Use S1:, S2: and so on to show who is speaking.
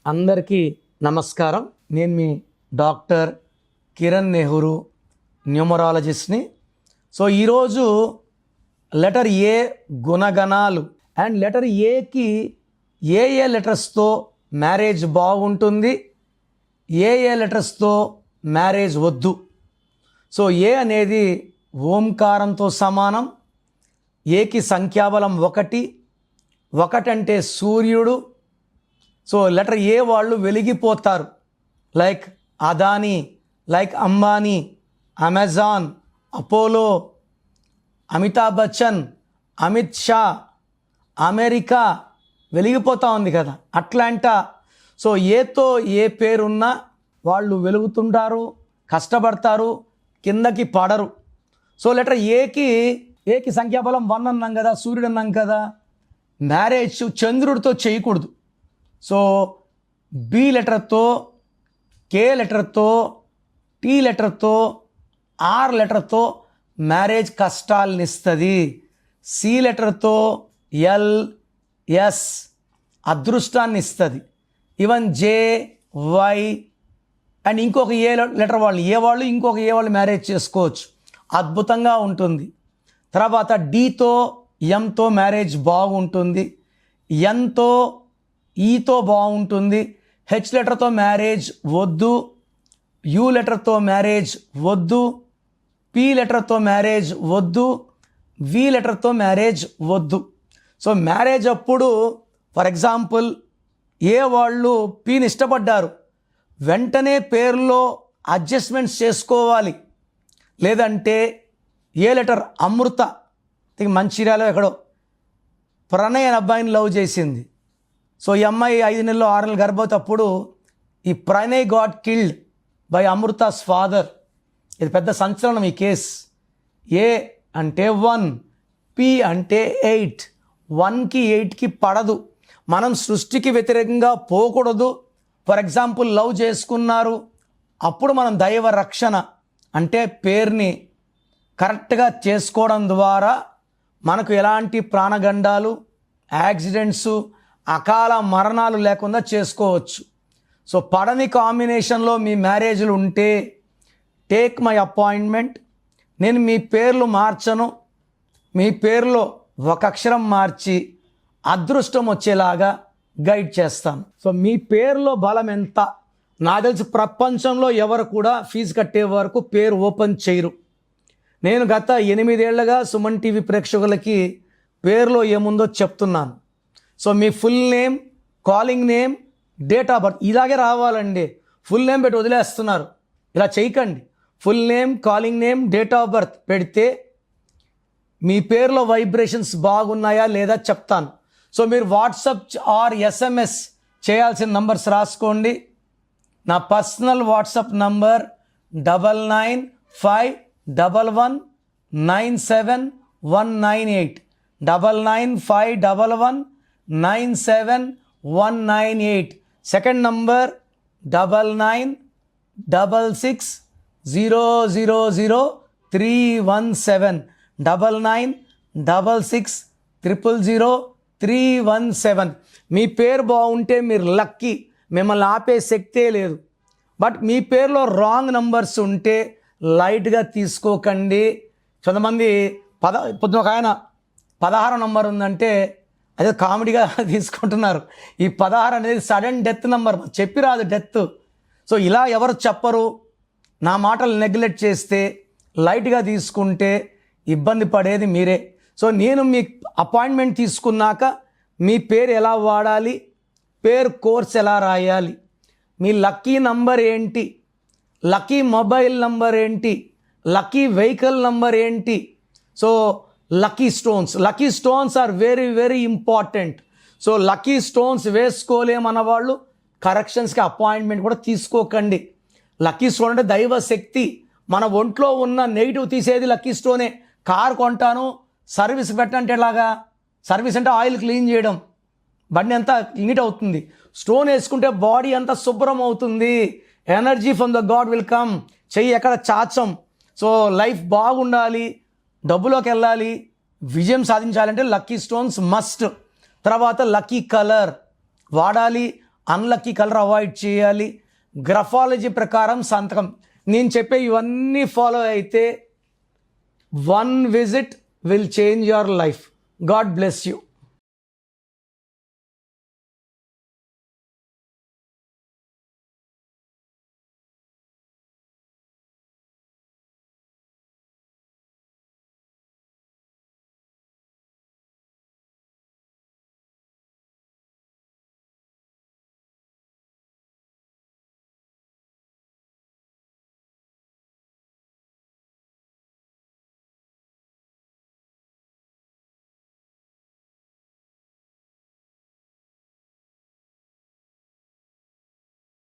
S1: అందరికీ నమస్కారం. నేను మీ డాక్టర్ కిరణ్ నెహ్రూ, న్యూమరాలజిస్ట్ని. సో ఈరోజు లెటర్ ఏ గుణగణాలు అండ్ లెటర్ ఏకి ఏ లెటర్స్తో మ్యారేజ్ బాగుంటుంది, ఏ లెటర్స్తో మ్యారేజ్ వద్దు. సో ఏ అనేది ఓంకారంతో సమానం. ఏకి సంఖ్యాబలం 1, 1 అంటే సూర్యుడు. సో లెటర్ ఏ వాళ్ళు వెలిగిపోతారు. Like Adani, like Ambani, Amazon, Apollo, Amitabh Bachchan, Amit Shah, America వెలిగిపోతూ ఉంది కదా, అట్లాంటా. సో ఏతో ఏ పేరున్నా వాళ్ళు వెలుగుతుంటారు, కష్టపడతారు, కిందకి పడరు. సో లెటర్ ఏకి సంఖ్యాబలం 1 అన్నాం కదా, సూర్యుడు అన్నాం కదా. మ్యారేజ్ చంద్రుడితో చేయకూడదు. సో బి లెటర్తో, కే లెటర్తో, టీ లెటర్తో, ఆర్ లెటర్తో మ్యారేజ్ కష్టాలను ఇస్తుంది. సి లెటర్తో ఎల్, ఎస్ అదృష్టాన్ని ఇస్తుంది. ఈవెన్ జే, వై అండ్ ఇంకొక ఏ లెటర్ వాళ్ళు, ఏ వాళ్ళు ఇంకొక ఏ వాళ్ళు మ్యారేజ్ చేసుకోవచ్చు, అద్భుతంగా ఉంటుంది. తర్వాత డీతో, ఎంతో మ్యారేజ్ బాగుంటుంది. ఎన్తో, ఈతో బాగుంటుంది. హెచ్ లెటర్తో మ్యారేజ్ వద్దు. యూ లెటర్తో మ్యారేజ్ వద్దు. పి లెటర్తో మ్యారేజ్ వద్దు. వి లెటర్తో మ్యారేజ్ వద్దు. సో మ్యారేజ్ అప్పుడు ఫర్ ఎగ్జాంపుల్ ఏ వాళ్ళు పిని ఇష్టపడ్డారు, వెంటనే పేరులో అడ్జస్ట్మెంట్స్ చేసుకోవాలి. లేదంటే ఏ లెటర్ అమృత మంచిర్యాలో ఎక్కడో ప్రణయ్ అనే అబ్బాయిని లవ్ చేసింది. సో ఈ అమ్మాయి 5 నెలలు 6 నెలలు గర్భవతి. అప్పుడు ఈ Pranay got killed by Amrutha's father. ఇది పెద్ద సంచలనం ఈ కేస్. ఏ అంటే 1, పి అంటే 8. 1కి 8కి పడదు. మనం సృష్టికి వ్యతిరేకంగా పోకూడదు. ఫర్ ఎగ్జాంపుల్ లవ్ చేసుకున్నారు, అప్పుడు మనం దైవ రక్షణ అంటే పేరుని కరెక్ట్గా చేసుకోవడం ద్వారా మనకు ఎలాంటి ప్రాణగండాలు, యాక్సిడెంట్స్, అకాల మరణాలు లేకుండా చేసుకోవచ్చు. సో పడని కాంబినేషన్లో మీ మ్యారేజ్లు ఉంటే టేక్ మై అపాయింట్మెంట్. నేను మీ పేర్లు మార్చను, మీ పేరులో ఒక అక్షరం మార్చి అదృష్టం వచ్చేలాగా గైడ్ చేస్తాను. సో మీ పేరులో బలం ఎంత? నాకు తెలిసి ప్రపంచంలో ఎవరు కూడా ఫీజు కట్టే వరకు పేరు ఓపెన్ చేయరు. నేను గత 8 ఏళ్లుగా సుమన్ టీవీ ప్రేక్షకులకి పేరులో ఏముందో చెప్తున్నాను. So me full name, calling name, date of birth ఇలాగే రావాలండి. ఫుల్ నేమ్ పెట్టి వదిలేస్తున్నారు, ఇలా చేయకండి. Full name, calling name, date of birth పెడితే మీ పేరులో వైబ్రేషన్స్ బాగున్నాయా లేదా చెప్తాను. సో మీరు వాట్సాప్ ఆర్ SMS చేయాల్సిన నంబర్స్ రాసుకోండి. నా personal WhatsApp number 9951197198 9951197198. Second number 9966000317 9966000317. మీ పేరు బాగుంటే మీరు లక్కీ, మిమ్మల్ని ఆపే శక్తే లేదు. బట్ మీ పేరులో రాంగ్ నంబర్స్ ఉంటే లైట్గా తీసుకోకండి. కొంతమంది పొద్దున ఒక ఆయన 16 నంబర్ ఉందంటే అదే కామెడీగా తీసుకుంటున్నారు. ఈ 16 అనేది సడన్ డెత్ నంబర్, చెప్పి రాదు డెత్. సో ఇలా ఎవరు చెప్పరు. నా మాటలు నెగ్లెక్ట్ చేస్తే, లైట్గా తీసుకుంటే ఇబ్బంది పడేది మీరే. సో నేను మీ అపాయింట్మెంట్ తీసుకున్నాక మీ పేరు ఎలా వాడాలి, పేరు కోర్స్ ఎలా రాయాలి, మీ లక్కీ నంబర్ ఏంటి, లక్కీ మొబైల్ నంబర్ ఏంటి, లక్కీ వెహికల్ నంబర్ ఏంటి. So lucky stones are very very important. So lucky stones వేసుకోలేమన్న వాళ్ళు కరెక్షన్స్కి అపాయింట్మెంట్ కూడా తీసుకోకండి. లక్కీ స్టోన్ అంటే దైవ శక్తి. మన ఒంట్లో ఉన్న నెగిటివ్ తీసేది లక్కీ స్టోనే. కారు కొంటాను, సర్వీస్ పెట్టంటే ఎలాగా? సర్వీస్ అంటే ఆయిల్ క్లీన్ చేయడం, బండి అంతా నీట్ అవుతుంది. స్టోన్ వేసుకుంటే బాడీ అంతా శుభ్రం అవుతుంది. Energy from the God will come. చెయ్యి ఎక్కడ చాచం. సో లైఫ్ బాగుండాలి, డబ్బులోకి వెళ్ళాలి, విజయం సాధించాలంటే లక్కీ స్టోన్స్ మస్ట్. తర్వాత లక్కీ కలర్ వాడాలి, అన్లక్కీ కలర్ అవాయిడ్ చేయాలి, గ్రఫాలజీ ప్రకారం సంతకం. నేను చెప్పే ఇవన్నీ ఫాలో అయితే 1 visit will change your life. God bless you.